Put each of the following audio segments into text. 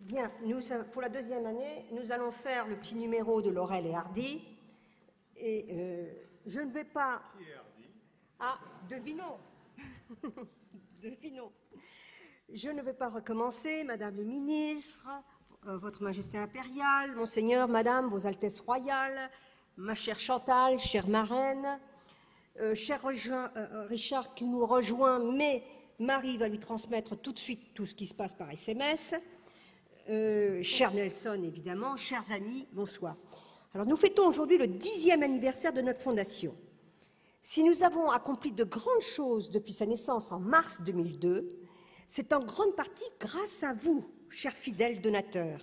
Bien, pour la deuxième année, nous allons faire le petit numéro de Laurel et Hardy. Et je ne vais pas... Qui est Hardy? Ah, devinons. Devinons. Je ne vais pas recommencer, Madame le ministre, Votre Majesté impériale, Monseigneur, Madame, Vos Altesses royales, ma chère Chantal, chère marraine, cher Richard qui nous rejoint, mais Marie va lui transmettre tout de suite tout ce qui se passe par SMS. Cher Nelson, évidemment, chers amis, bonsoir. Alors, nous fêtons aujourd'hui le 10e anniversaire de notre fondation. Si nous avons accompli de grandes choses depuis sa naissance en mars 2002, c'est en grande partie grâce à vous, chers fidèles donateurs.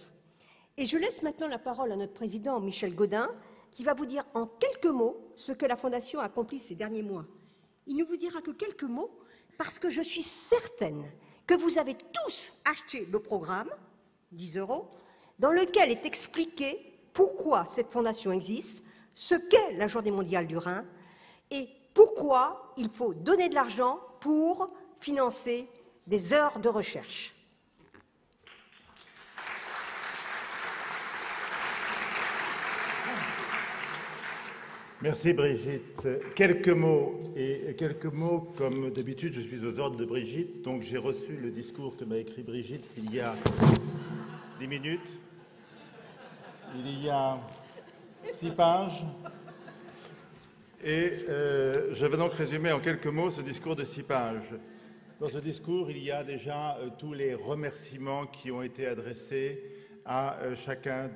Et je laisse maintenant la parole à notre président Michel Gaudin, qui va vous dire en quelques mots ce que la Fondation a accompli ces derniers mois. Il ne vous dira que quelques mots parce que je suis certaine que vous avez tous acheté le programme, 10 €, dans lequel est expliqué pourquoi cette fondation existe, ce qu'est la Journée mondiale du Rhin et pourquoi il faut donner de l'argent pour financer des heures de recherche. Merci Brigitte. Quelques mots, comme d'habitude, je suis aux ordres de Brigitte, donc j'ai reçu le discours que m'a écrit Brigitte il y a 10 minutes. Il y a 6 pages. Et je vais donc résumer en quelques mots ce discours de 6 pages. Dans ce discours, il y a déjà tous les remerciements qui ont été adressés à chacune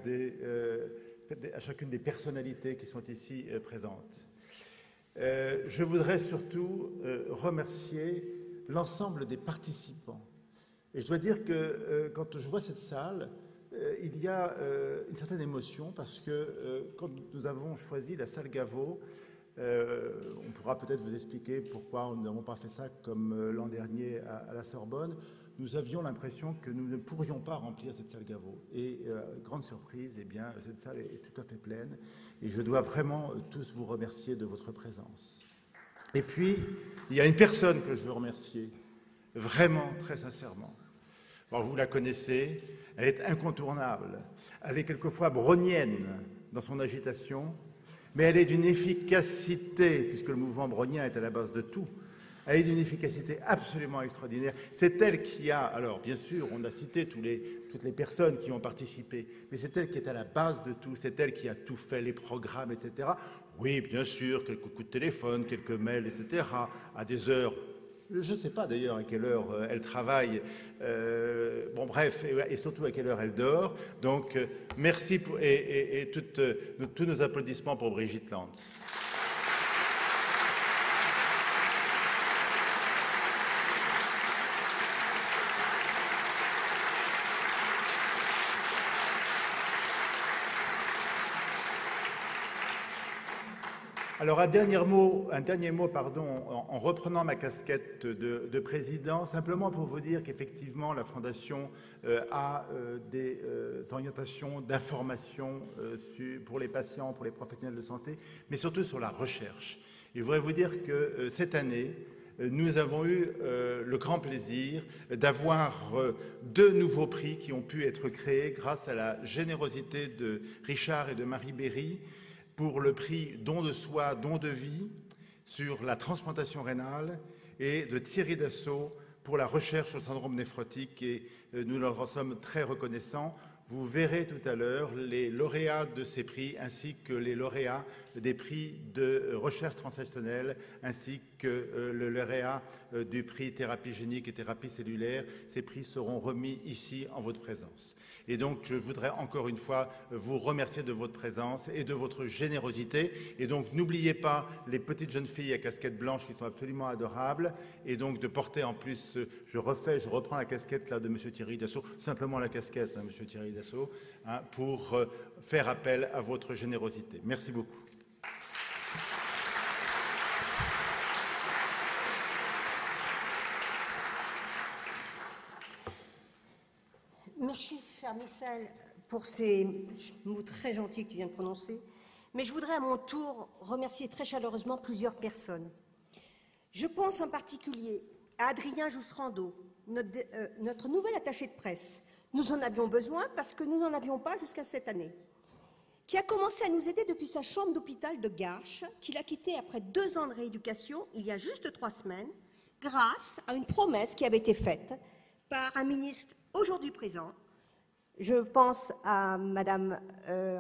des personnalités qui sont ici présentes. Je voudrais surtout remercier l'ensemble des participants. Et je dois dire que quand je vois cette salle, il y a une certaine émotion parce que quand nous avons choisi la salle Gaveau, on pourra peut-être vous expliquer pourquoi nous n'avons pas fait ça comme l'an dernier à la Sorbonne. Nous avions l'impression que nous ne pourrions pas remplir cette salle Gaveau. Et grande surprise, eh bien, cette salle est tout à fait pleine. Et je dois vraiment tous vous remercier de votre présence. Et puis, il y a une personne que je veux remercier, vraiment, très sincèrement. Alors, vous la connaissez, elle est incontournable. Elle est quelquefois brownienne dans son agitation, mais elle est d'une efficacité, puisque le mouvement brownien est à la base de tout, elle est d'une efficacité absolument extraordinaire. C'est elle qui a, alors bien sûr, on a cité toutes les personnes qui ont participé, mais c'est elle qui est à la base de tout, c'est elle qui a tout fait, les programmes, etc. Oui, bien sûr, quelques coups de téléphone, quelques mails, etc., à des heures. Je ne sais pas d'ailleurs à quelle heure elle travaille, bon bref, et surtout à quelle heure elle dort. Donc merci et tous nos applaudissements pour Brigitte Lantz. Alors, un dernier mot, en reprenant ma casquette de président, simplement pour vous dire qu'effectivement, la Fondation a des orientations d'information pour les patients, pour les professionnels de santé, mais surtout sur la recherche. Et je voudrais vous dire que cette année, nous avons eu le grand plaisir d'avoir 2 nouveaux prix qui ont pu être créés grâce à la générosité de Richard et de Marie Berry, pour le prix Don de soi, don de vie sur la transplantation rénale et de Thierry Dassault pour la recherche au syndrome néphrotique et nous leur en sommes très reconnaissants. Vous verrez tout à l'heure les lauréats de ces prix ainsi que les lauréats des prix de recherche transactionnelle ainsi que le lauréat du prix thérapie génique et thérapie cellulaire. Ces prix seront remis ici en votre présence. Et donc, je voudrais encore une fois vous remercier de votre présence et de votre générosité. Et donc, n'oubliez pas les petites jeunes filles à casquette blanche qui sont absolument adorables. Et donc, de porter en plus, je reprends la casquette là de M. Thierry Dassault, simplement la casquette, hein, M. Thierry Dassault, hein, pour faire appel à votre générosité. Merci beaucoup. Merci, cher Michel, pour ces mots très gentils que tu viens de prononcer. Mais je voudrais à mon tour remercier très chaleureusement plusieurs personnes. Je pense en particulier à Adrien Joustrando, notre nouvel attaché de presse, Nous en avions besoin parce que nous n'en avions pas jusqu'à cette année. Qui a commencé à nous aider depuis sa chambre d'hôpital de Garches, qu'il a quitté après 2 ans de rééducation, il y a juste 3 semaines, grâce à une promesse qui avait été faite par un ministre aujourd'hui présent. Je pense à Madame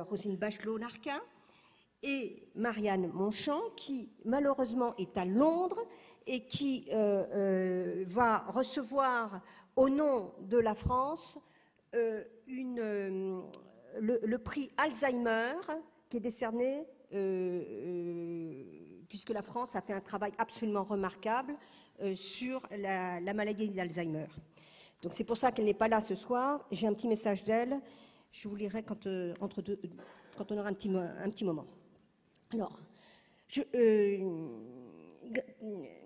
Roselyne Bachelot-Narquin et Marianne Monchamp, qui malheureusement est à Londres et qui va recevoir au nom de la France le prix Alzheimer qui est décerné, puisque la France a fait un travail absolument remarquable sur la maladie d'Alzheimer. Donc c'est pour ça qu'elle n'est pas là ce soir. J'ai un petit message d'elle. Je vous lirai quand on aura un petit moment. Alors,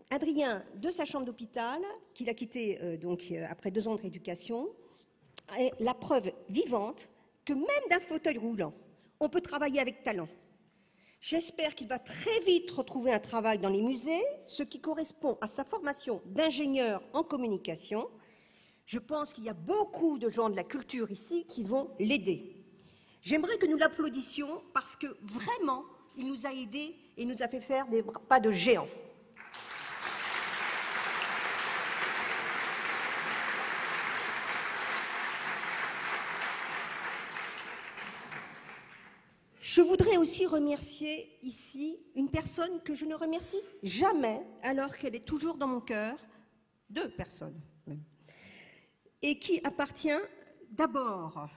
Adrien, de sa chambre d'hôpital, qu'il a quitté après 2 ans de rééducation, est la preuve vivante que même d'un fauteuil roulant, on peut travailler avec talent. J'espère qu'il va très vite retrouver un travail dans les musées, ce qui correspond à sa formation d'ingénieur en communication. Je pense qu'il y a beaucoup de gens de la culture ici qui vont l'aider. J'aimerais que nous l'applaudissions parce que vraiment, il nous a aidés et nous a fait faire des pas de géant. Je voudrais aussi remercier ici une personne que je ne remercie jamais, alors qu'elle est toujours dans mon cœur, 2 personnes même, et qui appartient d'abord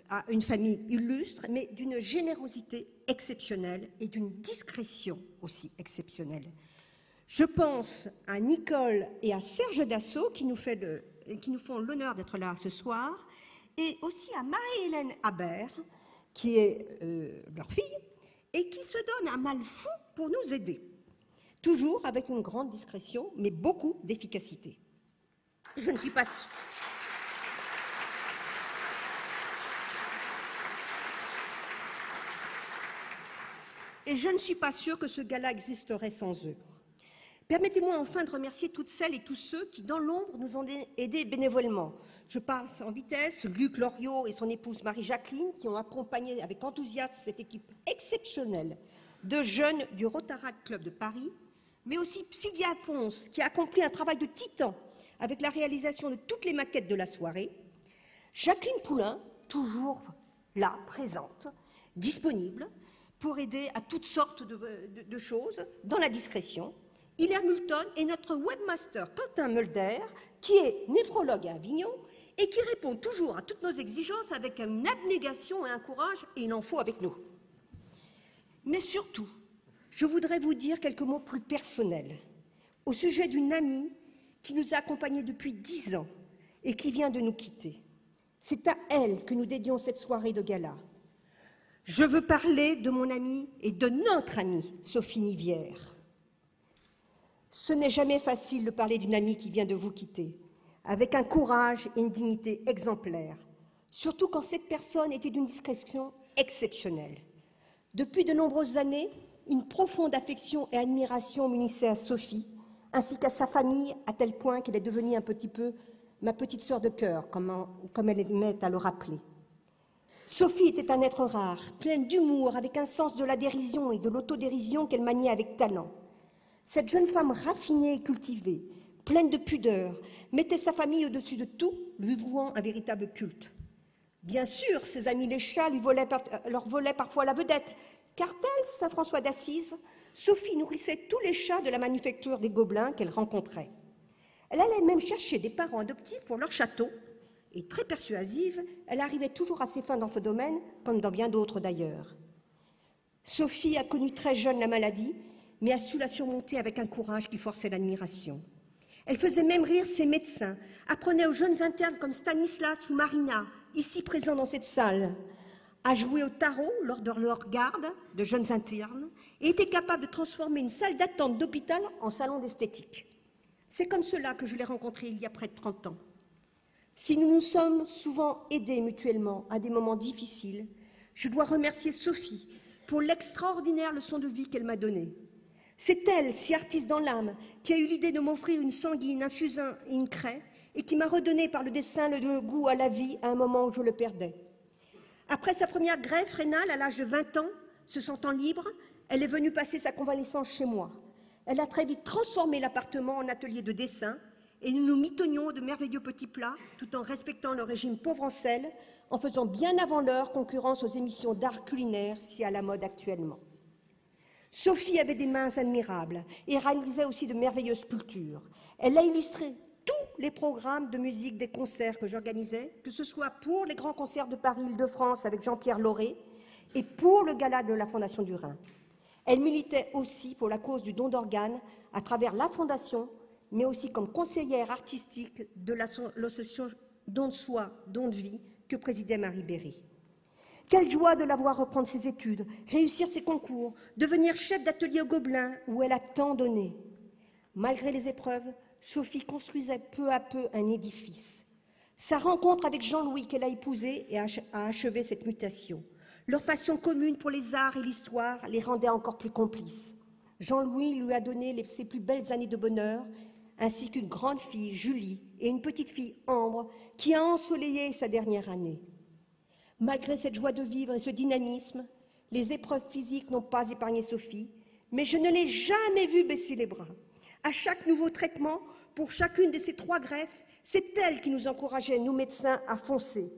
à une famille illustre, mais d'une générosité exceptionnelle et d'une discrétion aussi exceptionnelle. Je pense à Nicole et à Serge Dassault qui nous font l'honneur d'être là ce soir, et aussi à Marie-Hélène Habert, qui est leur fille, et qui se donne un mal fou pour nous aider, toujours avec une grande discrétion, mais beaucoup d'efficacité. Je ne suis pas sûre. Et je ne suis pas sûre que ce gala existerait sans eux. Permettez-moi enfin de remercier toutes celles et tous ceux qui, dans l'ombre, nous ont aidés bénévolement. Je passe en vitesse, Luc Loriot et son épouse Marie-Jacqueline, qui ont accompagné avec enthousiasme cette équipe exceptionnelle de jeunes du Rotaract Club de Paris, mais aussi Sylvia Ponce, qui a accompli un travail de titan avec la réalisation de toutes les maquettes de la soirée, Jacqueline Poulain, toujours là, présente, disponible, pour aider à toutes sortes de choses, dans la discrétion, Hilaire Multon et notre webmaster Quentin Mulder, qui est néphrologue à Avignon et qui répond toujours à toutes nos exigences avec une abnégation et un courage, et il en faut avec nous. Mais surtout, je voudrais vous dire quelques mots plus personnels au sujet d'une amie qui nous a accompagnés depuis 10 ans et qui vient de nous quitter. C'est à elle que nous dédions cette soirée de gala. Je veux parler de mon amie et de notre amie, Sophie Nivière. Ce n'est jamais facile de parler d'une amie qui vient de vous quitter, avec un courage et une dignité exemplaires, surtout quand cette personne était d'une discrétion exceptionnelle. Depuis de nombreuses années, une profonde affection et admiration m'unissaient à Sophie, ainsi qu'à sa famille, à tel point qu'elle est devenue un petit peu ma petite sœur de cœur, comme elle aimait à le rappeler. Sophie était un être rare, pleine d'humour, avec un sens de la dérision et de l'autodérision qu'elle maniait avec talent. Cette jeune femme raffinée et cultivée, pleine de pudeur, mettait sa famille au-dessus de tout, lui vouant un véritable culte. Bien sûr, ses amis les chats leur volaient parfois la vedette, car telle Saint François d'Assise, Sophie nourrissait tous les chats de la manufacture des Gobelins qu'elle rencontrait. Elle allait même chercher des parents adoptifs pour leur château, et très persuasive, elle arrivait toujours à ses fins dans ce domaine, comme dans bien d'autres d'ailleurs. Sophie a connu très jeune la maladie, mais a su la surmonter avec un courage qui forçait l'admiration. Elle faisait même rire ses médecins, apprenait aux jeunes internes comme Stanislas ou Marina, ici présents dans cette salle, à jouer au tarot lors de leur garde de jeunes internes et était capable de transformer une salle d'attente d'hôpital en salon d'esthétique. C'est comme cela que je l'ai rencontrée il y a près de 30 ans. Si nous nous sommes souvent aidés mutuellement à des moments difficiles, je dois remercier Sophie pour l'extraordinaire leçon de vie qu'elle m'a donnée. C'est elle, si artiste dans l'âme, qui a eu l'idée de m'offrir une sanguine, un fusain et une craie, et qui m'a redonné par le dessin le goût à la vie à un moment où je le perdais. Après sa première greffe rénale à l'âge de 20 ans, se sentant libre, elle est venue passer sa convalescence chez moi. Elle a très vite transformé l'appartement en atelier de dessin et nous nous mitonnions de merveilleux petits plats tout en respectant le régime pauvre en sel, en faisant bien avant l'heure concurrence aux émissions d'art culinaire si à la mode actuellement. Sophie avait des mains admirables et réalisait aussi de merveilleuses sculptures. Elle a illustré tous les programmes de musique des concerts que j'organisais, que ce soit pour les grands concerts de Paris-Île-de-France avec Jean-Pierre Lauré et pour le gala de la Fondation du Rhin. Elle militait aussi pour la cause du don d'organes à travers la Fondation, mais aussi comme conseillère artistique de l'association Don de Soi, Don de Vie que présidait Marie Berry. Quelle joie de la voir reprendre ses études, réussir ses concours, devenir chef d'atelier au Gobelin où elle a tant donné. Malgré les épreuves, Sophie construisait peu à peu un édifice. Sa rencontre avec Jean-Louis qu'elle a épousé a achevé cette mutation. Leur passion commune pour les arts et l'histoire les rendait encore plus complices. Jean-Louis lui a donné ses plus belles années de bonheur, ainsi qu'une grande fille, Julie, et une petite fille, Ambre, qui a ensoleillé sa dernière année. Malgré cette joie de vivre et ce dynamisme, les épreuves physiques n'ont pas épargné Sophie, mais je ne l'ai jamais vue baisser les bras. À chaque nouveau traitement, pour chacune de ces 3 greffes, c'est elle qui nous encourageait, nous médecins, à foncer.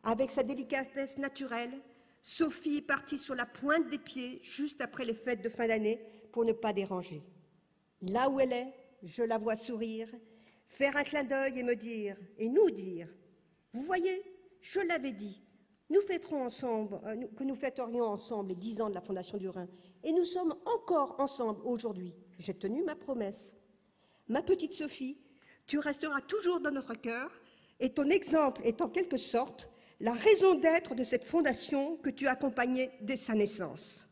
Avec sa délicatesse naturelle, Sophie est partie sur la pointe des pieds juste après les fêtes de fin d'année pour ne pas déranger. Là où elle est, je la vois sourire, faire un clin d'œil et me dire, et nous dire, « Vous voyez, je l'avais dit, nous fêterons ensemble, que nous fêterions ensemble les 10 ans de la Fondation du Rhin, et nous sommes encore ensemble aujourd'hui. J'ai tenu ma promesse. Ma petite Sophie, tu resteras toujours dans notre cœur, et ton exemple est en quelque sorte la raison d'être de cette fondation que tu as accompagnée dès sa naissance. »